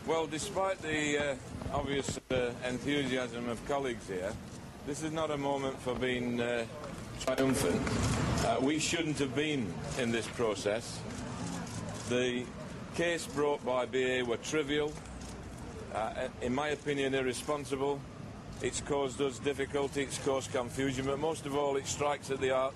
Well, despite the obvious enthusiasm of colleagues here, this is not a moment for being triumphant. We shouldn't have been in this process. The case brought by BA were trivial, in my opinion irresponsible. It's caused us difficulty, it's caused confusion, but most of all it strikes at the heart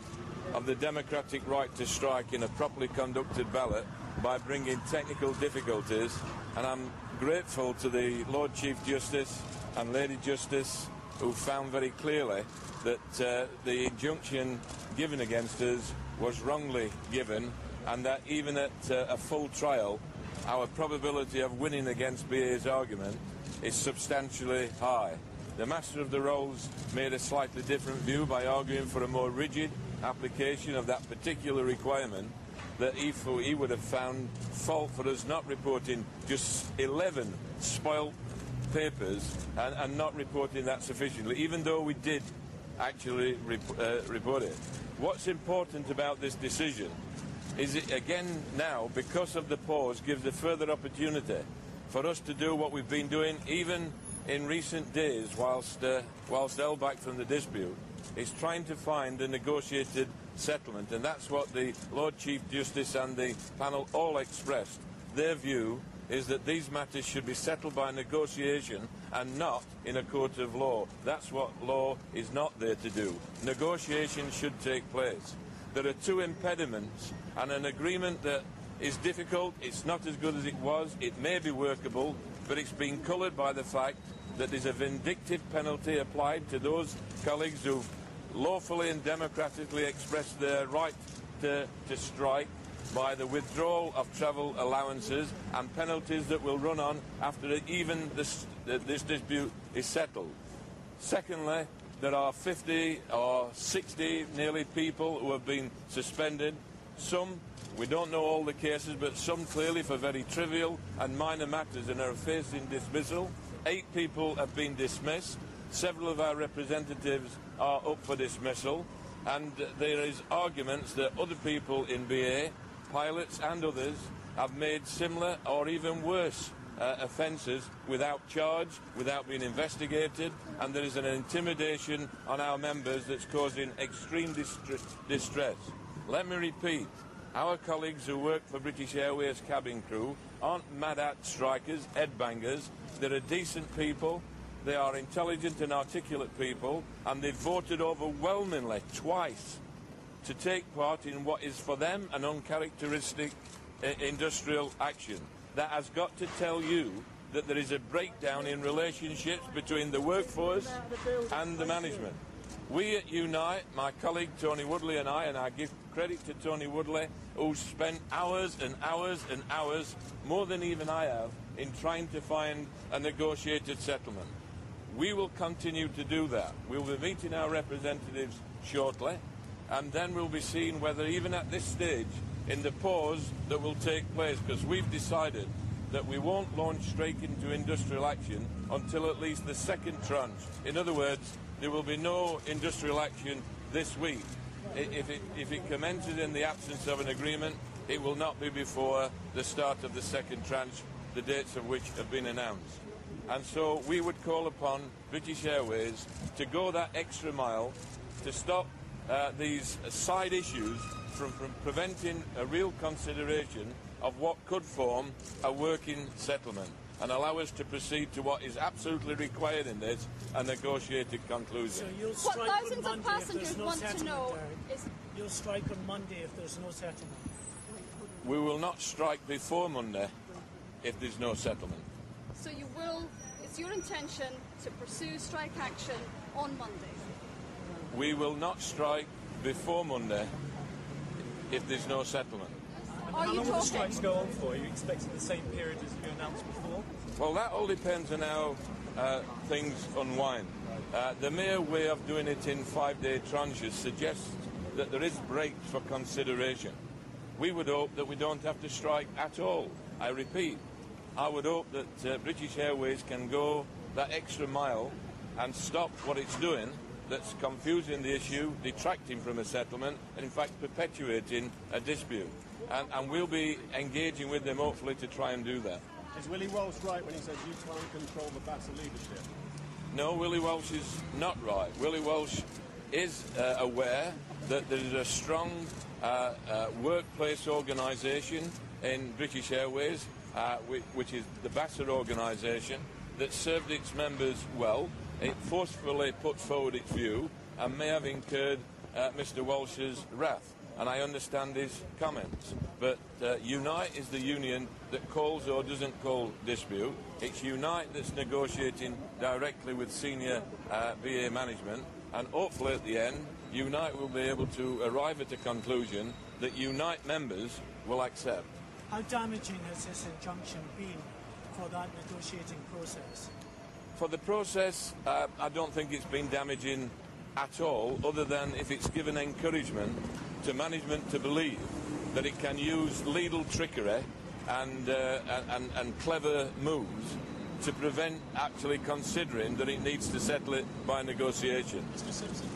of the democratic right to strike in a properly conducted ballot by bringing technical difficulties. And I'm grateful to the Lord Chief Justice and Lady Justice who found very clearly that the injunction given against us was wrongly given, and that even at a full trial our probability of winning against BA's argument is substantially high. The Master of the Rolls made a slightly different view by arguing for a more rigid application of that particular requirement, that he would have found fault for us not reporting just 11 spoilt papers and not reporting that sufficiently, even though we did actually report it. What's important about this decision is it again now, because of the pause, gives a further opportunity for us to do what we've been doing even in recent days whilst held back from the dispute, is trying to find a negotiated settlement, and that's what the Lord Chief Justice and the panel all expressed. Their view is that these matters should be settled by negotiation and not in a court of law. That's what law is not there to do. Negotiation should take place. There are two impediments, and an agreement that is difficult, it's not as good as it was, it may be workable, but it's been coloured by the fact that there's a vindictive penalty applied to those colleagues who've lawfully and democratically expressed their right to strike by the withdrawal of travel allowances, and penalties that will run on after even this dispute is settled. Secondly, there are 50 or 60 nearly people who have been suspended. Some, we don't know all the cases, but some clearly for very trivial and minor matters and are facing dismissal. 8 people have been dismissed. Several of our representatives are up for dismissal, and there is arguments that other people in BA, pilots and others, have made similar or even worse offences without charge, without being investigated, and there is an intimidation on our members that's causing extreme distress. Let me repeat, our colleagues who work for British Airways cabin crew aren't mad-at strikers, headbangers. They're decent people, they are intelligent and articulate people, and they've voted overwhelmingly twice to take part in what is for them an uncharacteristic industrial action. That has got to tell you that there is a breakdown in relationships between the workforce and the management. We at Unite, my colleague Tony Woodley and I give credit to Tony Woodley, who spent hours and hours and hours, more than even I have, in trying to find a negotiated settlement. We will continue to do that. We'll be meeting our representatives shortly, and then we'll be seeing whether even at this stage, in the pause that will take place, because we've decided that we won't launch straight into industrial action until at least the second tranche. In other words, there will be no industrial action this week. If it commences in the absence of an agreement, it will not be before the start of the second tranche, the dates of which have been announced. And so we would call upon British Airways to go that extra mile to stop these side issues from preventing a real consideration of what could form a working settlement, and allow us to proceed to what is absolutely required in this, a negotiated conclusion. So you'll strike what thousands on of Monday passengers if there's no want settlement, to know Derek. is... You'll strike on Monday if there's no settlement. We will not strike before Monday if there's no settlement. So you will, it's your intention to pursue strike action on Monday? We will not strike before Monday if there's no settlement. And how long will the strikes go on for? Are you expecting the same period as you announced before? Well, that all depends on how things unwind. The mere way of doing it in 5-day tranches suggests that there is breaks for consideration. We would hope that we don't have to strike at all. I repeat, I would hope that British Airways can go that extra mile and stop what it's doing that's confusing the issue, detracting from a settlement, and in fact perpetuating a dispute. And we'll be engaging with them hopefully to try and do that. Is Willie Walsh right when he says you can't control the BASA leadership? No, Willie Walsh is not right. Willie Walsh is aware that there is a strong workplace organisation in British Airways, which is the BASA organisation, that served its members well. It forcefully put forward its view and may have incurred Mr Walsh's wrath. And I understand his comments. But Unite is the union that calls or doesn't call dispute. It's Unite that's negotiating directly with senior BA management, and hopefully at the end, Unite will be able to arrive at a conclusion that Unite members will accept. How damaging has this injunction been for that negotiating process? For the process, I don't think it's been damaging at all, other than if it's given encouragement to management to believe that it can use legal trickery and clever moves to prevent actually considering that it needs to settle it by negotiation. Mr Simpson,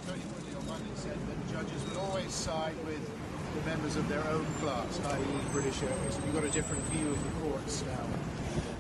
Tony Woodley on Monday said that judges would always side with the members of their own class, i.e. British Airways. Have you got a different view of the courts now?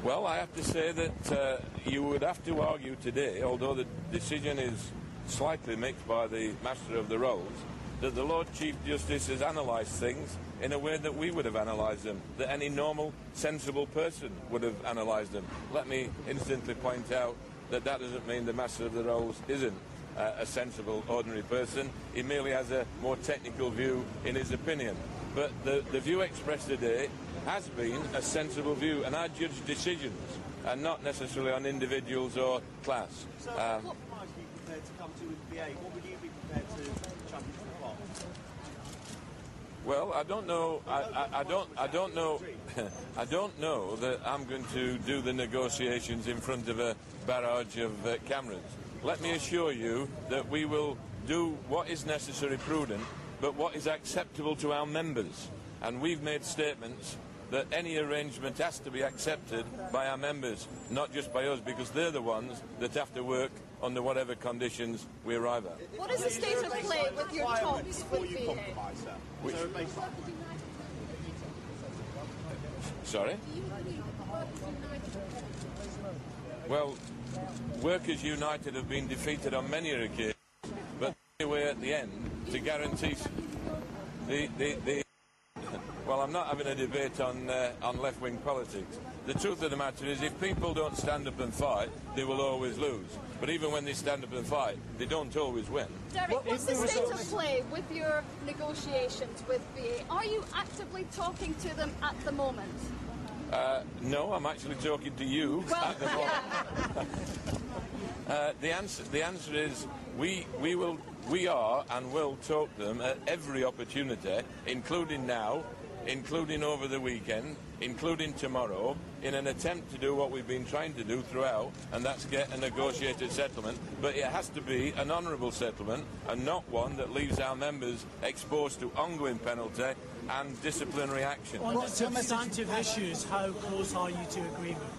Well, I have to say that you would have to argue today, although the decision is slightly mixed by the Master of the Rolls, that the Lord Chief Justice has analysed things in a way that we would have analysed them, that any normal, sensible person would have analysed them. Let me instantly point out that that doesn't mean the Master of the Rolls isn't a sensible, ordinary person. He merely has a more technical view in his opinion. But the view expressed today has been a sensible view, and I judge decisions and not necessarily on individuals or class. So what compromise are you prepared to come to with BA? What would you be prepared to champion for the plot? Well, I don't know. I don't know. I don't know that I'm going to do the negotiations in front of a barrage of cameras. Let me assure you that we will do what is necessary, prudent, but what is acceptable to our members. And we've made statements that any arrangement has to be accepted by our members, not just by us, because they're the ones that have to work under whatever conditions we arrive at. What is the state of play with your talks with BA? Sorry? Well, Workers United have been defeated on many occasions, but anyway at the end to guarantee well, I'm not having a debate on left-wing politics. The truth of the matter is, if people don't stand up and fight, they will always lose. But even when they stand up and fight, they don't always win. Derek, what's the state of play with your negotiations with BA? Are you actively talking to them at the moment? No, I'm actually talking to you at the moment. The answer is we are and will talk to them at every opportunity, including now, including over the weekend, including tomorrow, in an attempt to do what we've been trying to do throughout, and that's get a negotiated settlement. But it has to be an honourable settlement and not one that leaves our members exposed to ongoing penalty and disciplinary action. On the substantive issues, how close are you to agreement?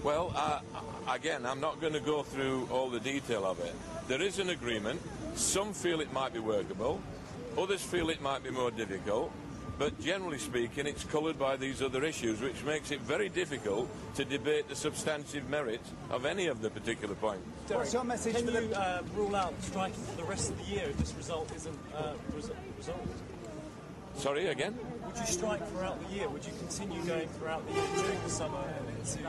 Well, again, I'm not going to go through all the detail of it. There is an agreement. Some feel it might be workable. Others feel it might be more difficult. But generally speaking, it's coloured by these other issues, which makes it very difficult to debate the substantive merits of any of the particular points. What's your message? Can you rule out striking for the rest of the year if this result isn't resolved? Sorry, again? Would you strike throughout the year? Would you continue going throughout the year during the summer and into...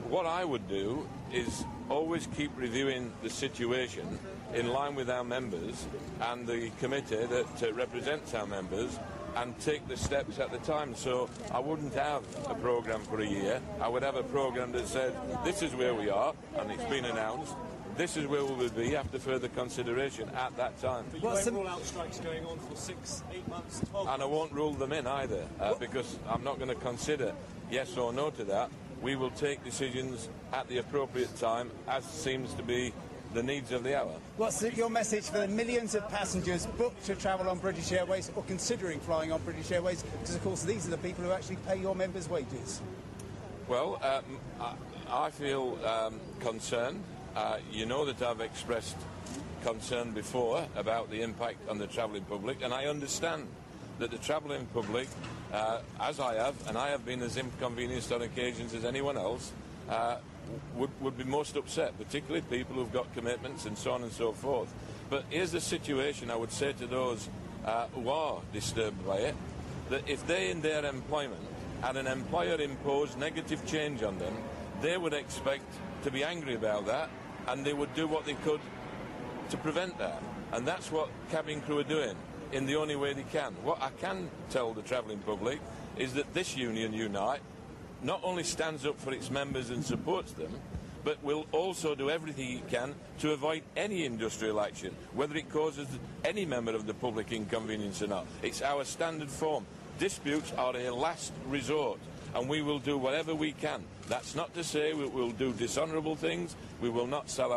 What I would do is always keep reviewing the situation in line with our members and the committee that represents our members, and take the steps at the time. So I wouldn't have a programme for a year. I would have a programme that said, this is where we are, and it's been announced. This is where we will be after further consideration at that time. But you won't rule out strikes going on for 6, 8 months, 12 months? And I won't rule them in either, because I'm not going to consider yes or no to that. We will take decisions at the appropriate time, as seems to be the needs of the hour. What's your message for the millions of passengers booked to travel on British Airways or considering flying on British Airways? Because, of course, these are the people who actually pay your members' wages. Well, I feel concerned. You know that I've expressed concern before about the impact on the travelling public, and I understand that the travelling public, as I have, and I have been as inconvenienced on occasions as anyone else, would be most upset, particularly people who've got commitments and so on and so forth. But here's the situation I would say to those who are disturbed by it, that if they in their employment had an employer impose negative change on them, they would expect to be angry about that, and they would do what they could to prevent that. And that's what cabin crew are doing in the only way they can. What I can tell the travelling public is that this union, Unite, not only stands up for its members and supports them, but will also do everything it can to avoid any industrial action, whether it causes any member of the public inconvenience or not. It's our standard form. Disputes are a last resort, and we will do whatever we can. That's not to say we will do dishonourable things. We will not sell our